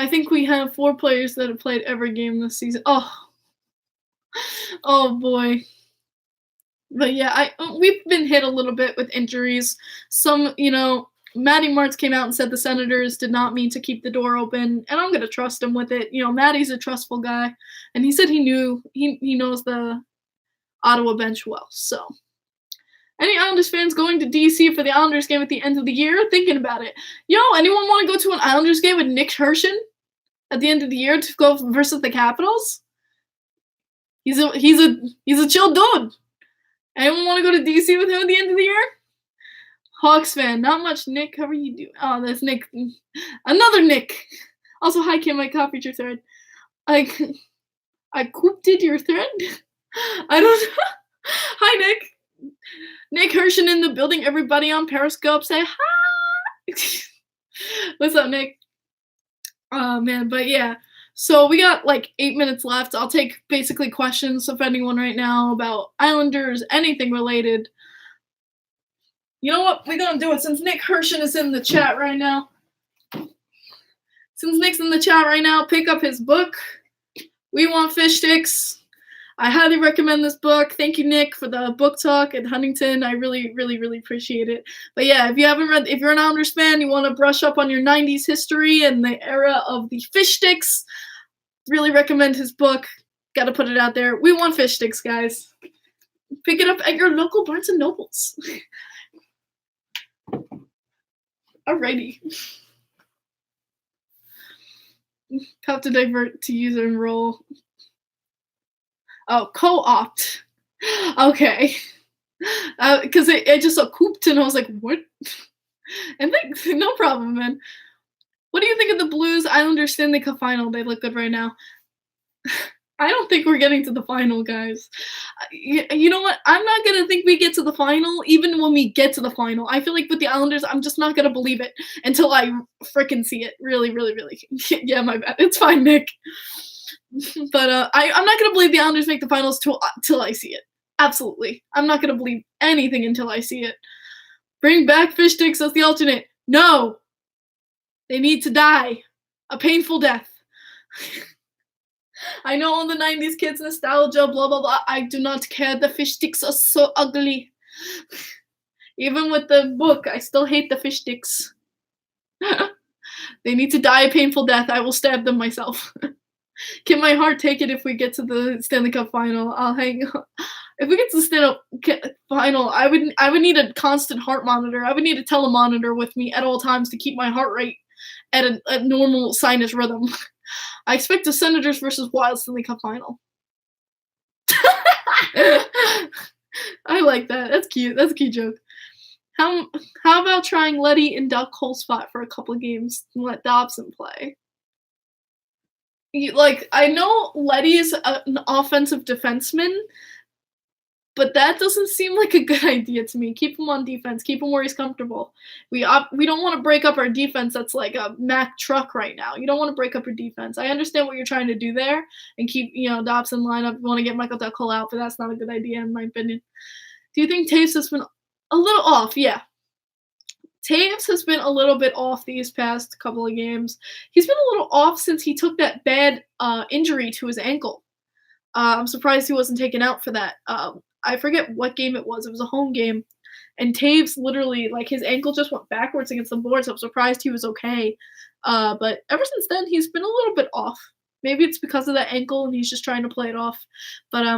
think we have 4 players that have played every game this season. Oh boy. But yeah, we've been hit a little bit with injuries. Some, Matty Martz came out and said the Senators did not mean to keep the door open, and I'm going to trust him with it. Matty's a trustful guy, and he said he knows the Ottawa bench well. So, any Islanders fans going to DC for the Islanders game at the end of the year? Thinking about it. Anyone want to go to an Islanders game with Nick Hershin at the end of the year to go versus the Capitals? He's a chill dude. Anyone want to go to DC with him at the end of the year? Hawks fan, not much. Nick, how are you doing? Oh, that's Nick. Another Nick. Also, hi Kim, I copied your thread. I coopted your thread? I don't know. Hi Nick. Nick Hershin in the building. Everybody on Periscope say hi. What's up, Nick? Oh man, but yeah. So we got like 8 minutes left. I'll take basically questions of anyone right now about Islanders, anything related. You know what? We're going to do it since Nick Hershin is in the chat right now. Since Nick's in the chat right now, pick up his book, We Want Fish Sticks. I highly recommend this book. Thank you, Nick, for the book talk at Huntington. I really, really, really appreciate it. But yeah, if you're an Islanders fan, you want to brush up on your 90s history and the era of the fish sticks, really recommend his book. Got to put it out there. We Want Fish Sticks, guys. Pick it up at your local Barnes & Nobles. Alrighty. Have to divert to user enroll. Oh, co-opt. Okay. Because I just saw cooped and I was like, what? And no problem, man. What do you think of the Blues Islanders Stanley Cup final? They look good right now. I don't think we're getting to the final, guys. You know what? I'm not going to think we get to the final even when we get to the final. I feel like with the Islanders, I'm just not going to believe it until I frickin' see it. Really, really, really. Yeah, my bad. It's fine, Nick. But I'm not going to believe the Islanders make the finals till I see it. Absolutely. I'm not going to believe anything until I see it. Bring back fish sticks as the alternate. No. They need to die. A painful death. I know all the 90s kids nostalgia, blah, blah, blah. I do not care. The fish sticks are so ugly. Even with the book, I still hate the fish sticks. They need to die a painful death. I will stab them myself. Can my heart take it if we get to the Stanley Cup final? I'll hang on. If we get to the Stanley Cup final, I would need a constant heart monitor. I would need a telemonitor with me at all times to keep my heart rate at a normal sinus rhythm. I expect the Senators versus Wild Stanley Cup final. I like that. That's cute. That's a cute joke. How about trying Letty in Duck Hole spot for a couple games and let Dobson play? I know Letty is an offensive defenseman, but that doesn't seem like a good idea to me. Keep him on defense. Keep him where he's comfortable. We don't want to break up our defense that's like a Mack truck right now. You don't want to break up your defense. I understand what you're trying to do there and keep, Dobson lineup. You want to get Michael Duckhole out, but that's not a good idea in my opinion. Do you think Taves has been a little off? Yeah. Taves has been a little bit off these past couple of games. He's been a little off since he took that bad injury to his ankle. I'm surprised he wasn't taken out for that. I forget what game it was. It was a home game. And Taves literally, his ankle just went backwards against the boards. I'm surprised he was okay. But ever since then, he's been a little bit off. Maybe it's because of that ankle and he's just trying to play it off. But I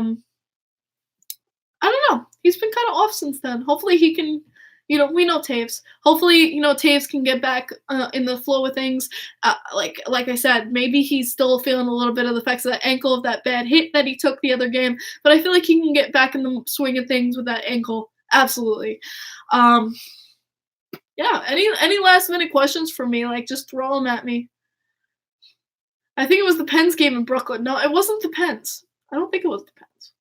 don't know. He's been kind of off since then. Hopefully he can, we know Taves. Hopefully, Taves can get back in the flow of things. Like I said, maybe he's still feeling a little bit of the effects of that ankle, of that bad hit that he took the other game. But I feel like he can get back in the swing of things with that ankle. Absolutely. Yeah, any last minute questions for me? Just throw them at me. I think it was the Pens game in Brooklyn. No, it wasn't the Pens. I don't think it was the Pens.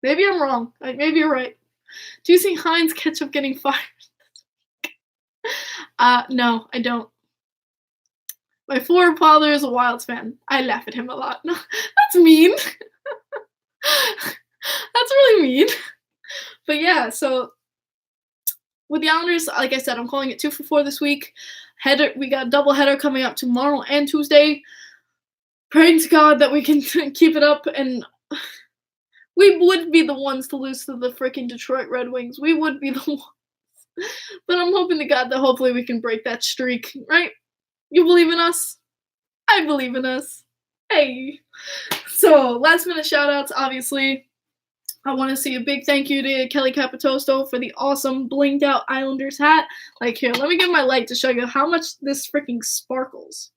Maybe I'm wrong. Maybe you're right. Do you see Heinz Ketchup getting fired? No, I don't. My former father is a Wilds fan. I laugh at him a lot. No, that's mean. That's really mean. But yeah, so with the Islanders, like I said, I'm calling it 2 for 4 this week. We got a double header coming up tomorrow and Tuesday. Praying to God that we can keep it up, and we would be the ones to lose to the freaking Detroit Red Wings. We would be the ones. But I'm hoping to God that hopefully we can break that streak, right? You believe in us? I believe in us. Hey. So, last minute shout outs, obviously. I want to say a big thank you to Kelly Capitosto for the awesome blinged out Islanders hat. Here, let me get my light to show you how much this freaking sparkles.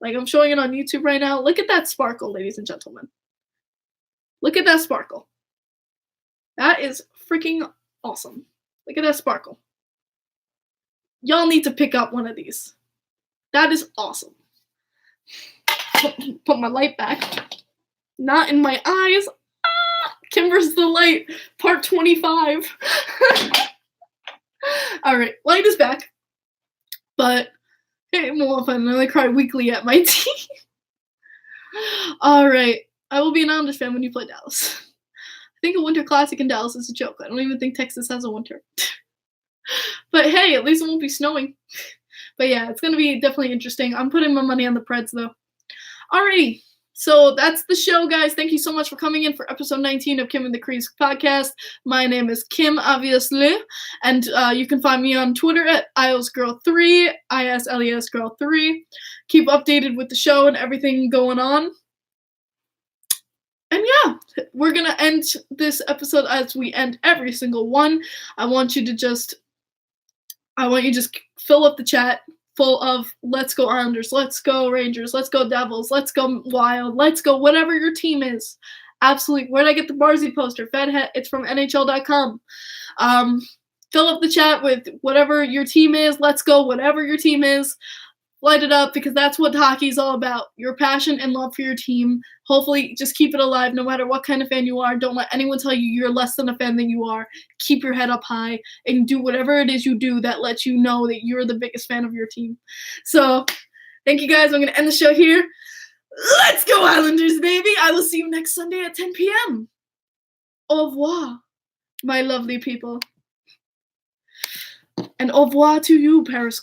I'm showing it on YouTube right now. Look at that sparkle, ladies and gentlemen. Look at that sparkle. That is freaking awesome. Look at that sparkle. Y'all need to pick up one of these. That is awesome. Put my light back. Not in my eyes. Kimber's the Light, part 25. Alright, light is back. But, hey, more fun. I cry weekly at my team. Alright, I will be an Islanders fan when you play Dallas. I think a winter classic in Dallas is a joke. I don't even think Texas has a winter. But hey, at least it won't be snowing. But yeah, it's going to be definitely interesting. I'm putting my money on the Preds, though. Alrighty. So that's the show, guys. Thank you so much for coming in for episode 19 of Kim and the Crease Podcast. My name is Kim, obviously, and you can find me on Twitter at ISGirl3, ISLESGirl3. Keep updated with the show and everything going on. And yeah, we're going to end this episode as we end every single one. I want you to just fill up the chat full of let's go Islanders, let's go Rangers, let's go Devils, let's go Wild, let's go whatever your team is. Absolutely. Where did I get the Barzy poster? It's from NHL.com. Fill up the chat with whatever your team is. Let's go whatever your team is. Light it up, because that's what hockey is all about. Your passion and love for your team. Hopefully, just keep it alive no matter what kind of fan you are. Don't let anyone tell you you're less than a fan than you are. Keep your head up high and do whatever it is you do that lets you know that you're the biggest fan of your team. So, thank you guys. I'm going to end the show here. Let's go Islanders, baby. I will see you next Sunday at 10 p.m. Au revoir, my lovely people. And au revoir to you, Periscope.